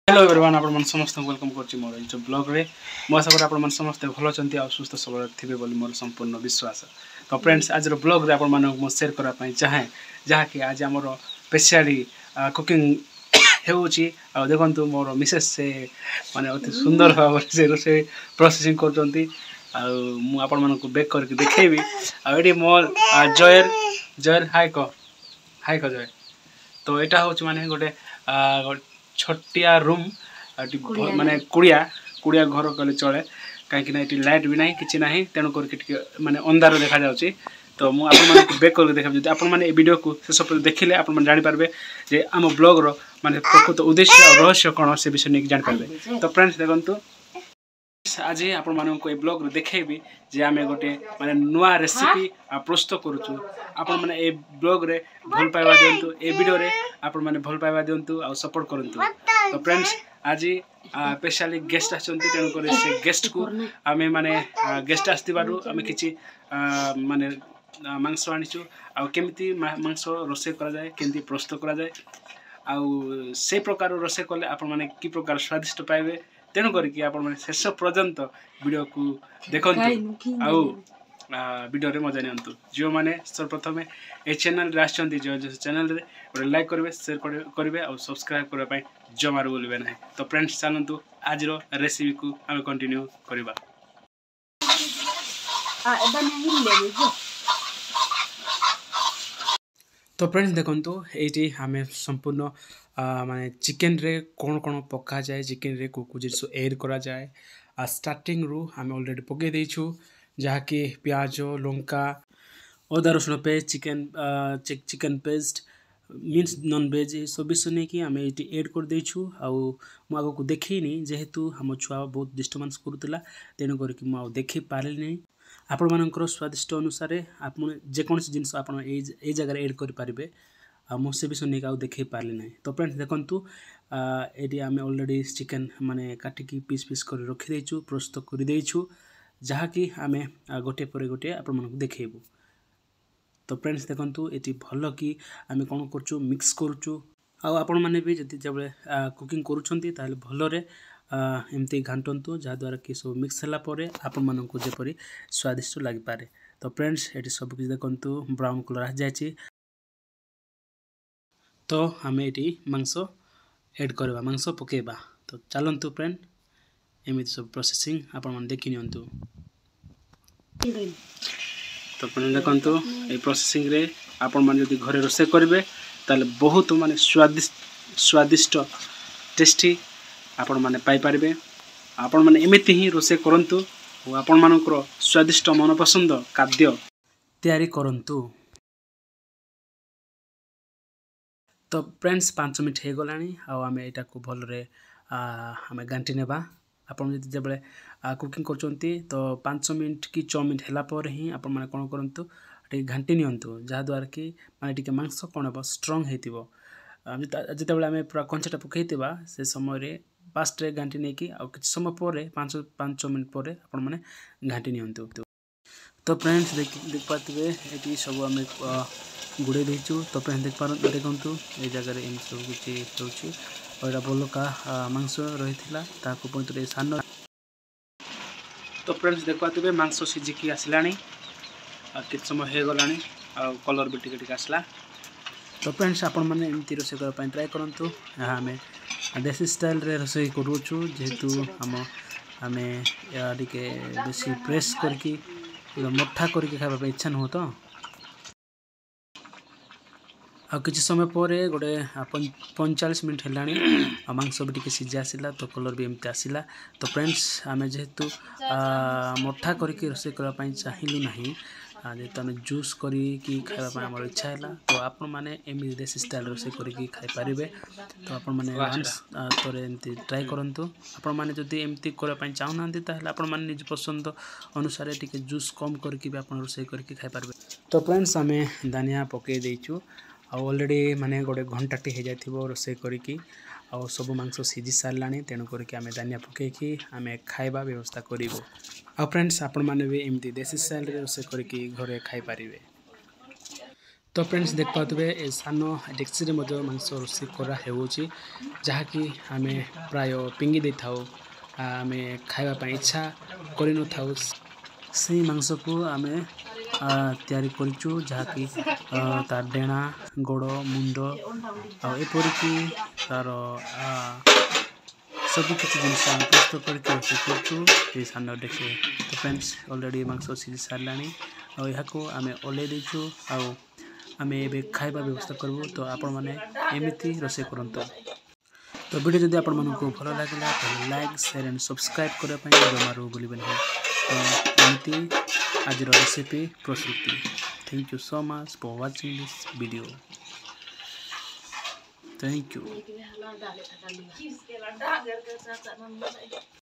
Hello everyone आपण समस्त welcome करछि मोर यूट्यूब ब्लॉग रे मो आशा कर आपण समस्त भलो चंती आ सुस्थ सबल थिबे बोली मोर संपूर्ण विश्वास। तो फ्रेंड्स आज रो ब्लॉग रे आपण मानक मो शेयर करा पई चाहे जहा कि आज हमर स्पेशली कुकिंग हेउछि आ देखंतु मोर मिसेस से माने अति सुंदर भाव से रोसे प्रोसेसिंग करचंती आ मु आपण मानक बेक करके देखेबी आ एडी मोर जयर हाय को जय। तो एटा होछि माने गोटे छोटिया रूम माने कुड़िया घर कले चले कहीं लाइट भी ना कि ना तेणु करके माने अंधार देखा जाउची। तो मु आपन माने बेक करके देखा जदि आपन माने ए वीडियो को शेष पर देखिले आपन माने जानि पारबे जे आम ब्लॉग रो माने प्रकृत उद्देश्य और रहस्य कोन से विषय नहीं जानि पारबे। तो फ्रेंड्स देखंतु आज आपण मानन को ए ब्लॉग रे देखेबी जे आमे गोटे माने नुवा रेसिपी प्रस्तुत करूछु। आपण माने ए ब्लॉग रे भल पाइबा दियंतु, ए वीडियो रे आपण माने भल पाइबा दियंतु आ सपोर्ट करंतु। तो फ्रेंड्स आज स्पेशली गेस्ट आछंती तेणु करे से गेस्ट को आमे माने गेस्ट आस्ति बारू आमे किछि माने मांस आनिछु आ केमिति मांस रोसे करा जाय केमिति प्रस्तुत करा जाय आ से प्रकार रोसे कले आपण माने की प्रकार स्वादिष्ट पाइबे तेणु करके आपण माने शेष पर्यंत वीडियो को देखंतु आउ वीडियो रे मजा नियंतु। जो माने सर्वप्रथम ए चैनल रे आछंती जो चैनल रे गोटे लाइक करबे शेयर करबे और सब्सक्राइब करबा पई जमार बोलबे नै। तो फ्रेंड्स चलंतु आज रो रेसिपी को हम कंटिन्यू करबा। तो फ्रेंड्स देखंतु एटी हमें संपूर्ण माने चिकन रे कोन कोन पक्का जाए चिकन रे को जिसो एड करा जाए स्टार्टिंग रू हमें ऑलरेडी पके देछु जहा कि प्याज लंका अदा रसुण paste chicken paste means non veg सब सुने कि आम ये एड कर देछु आ को देखनी जेहेतु हम छुआ बहुत डिस्टर्बांस करूला तेणु करके मुझे देखी पारे नहीं आपण मानकर स्वादिष्ट अनुसार आप जेकोसी जिनस आप जगह एड करें मुझे विषय नहीं आउ देखे पारे ना। तो फ्रेंड्स देखंतु ये आम ऑलरेडी चिकन माने काटिकी पीस पीस कर रखीदेचु प्रस्तुत कर देछु जहा कि आम गोटे पर गोटे आपण मानक देखेबू। तो फ्रेंड्स देखंतु ये भल कि आम कौन करचु मिक्स करचु आपण माने भी जति जब कुकिंग करूछंती ताले भलरे एमती घांटंतु जहाँ द्वारा कि सब मिक्स होला परे आपण मानक जेपरी स्वादिष्ट लागि पारे। तो फ्रेंड्स ये सब किछ देखंतु ब्राउन कलर आ जायछि। तो आम ये मांस एड करवा मांस पकेबा। तो चलंतु फ्रेंड एमती सब प्रोसेसिंग आपण मन देखि नियंतु। तो फ्रेंड देखंतु ए प्रोसेसिंग रे आपण मन जदि घरे रोसे करबे ताले बहुत माने स्वादिष्ट टेस्टी आपण माने पाई पारबे। आपण माने एमिति ही रोसे करंतु और आपण मानकर स्वादिष्ट मनपसंद खाद्य तैयारी करंतु। तो फ्रेंड्स 5 मिनट हो गलानी आम एटा को भलरे आम गांटी नेबा। आपण जदि जबले कुकिंग करचंती तो 5 मिनट कि 6 मिनट हैला पर ही आपण माने कोन करंतु टे घांटी नियंतु जहा द्वारा कि माने टिके मांस कोन बस स्ट्रांग हेतिबो। जितेबले आम पूरा कंचाटा पकईवा से समय फास्ट रे घांटी नहीं कि किसी समय पर 5 मिनट पर आपण माने घांटी नियंतु। तो फ्रेंड्स देख पाते ये सब आम गुड़े देचु। तो फ्रेंड्स देखंतु ये जगह इन सब किसी होची और बलका मांस रही ताको सान। तो फ्रेंड्स देख पाते मांस सिझिकी आसलानी कि समय हो गलानी आ कलर भी टिके आसला। तो फ्रेंड्स आपण मैंने एमती रोसे करने ट्राए करूँ। आम देसी स्टाइल रे रोसे करूँ जेहेतु आम टे बेसी प्रेस करके मोटा करके खावा इच्छा नुह। तो आ किसी समय पर गोटे 45 मिनट है मांस भी टी सीझी आसला तो कलर भी एमती आसला। तो फ्रेंड्स आम जेहेतु मोटा करके रोसे करने चाहिए ना जेहेतु आम जूस करी खावाई आम इच्छा है तो आपण मैंने एमती देसी स्टाइल रोसे करी खाईपारे। तो आपण मैंने थोड़े एमती ट्राए करूँ। आपण मैंने जदि एमती करने चाहूना ताहले आपण मैंने निज पसंद अनुसार टिके जूस कम करके भी आपण रोसे करके खाईपारे। तो फ्रेंड्स आम धनिया पकई देचु ऑलरेडी माने गोटे घंटाटी हो जाए रोसे करी सब मांस सीझी सारा तेणु करके आम धनिया पकईकी आम खाଇବା व्यवस्था करूँ। आ फ्रेंड्स आपण मैंने भी एमती देसी स्टाइल रोसे करके घरे खाईपारे। तो फ्रेंड्स देख पाते ए सान डेक्सी मांस रोषे करा जहाँकि आम प्राय पिंगी दे था आम खावाई इच्छा कर से मांस को आम तैयारी करूँ जहाँकि तार डेणा गोड़ मुंड आपर तार सब किसी जिन प्रस्तुत करके सान डेक्सी। तो फ्रेंड्स ऑलरेडी मांस सीझी सारा यहाँ आम ओल्लै देचु आम ए खाଇବା व्यवस्था करूँ। तो आपण मैंने एमती रोषे करूँ। तो वीडियो जदि आपण मानक भल लगे तो लाइक शेयर एंड सब्सक्राइब करने जमारू भूलें नहीं। तो एमती आज रेसिपी प्रस्तुति। Thank you so much for watching this video. Thank you.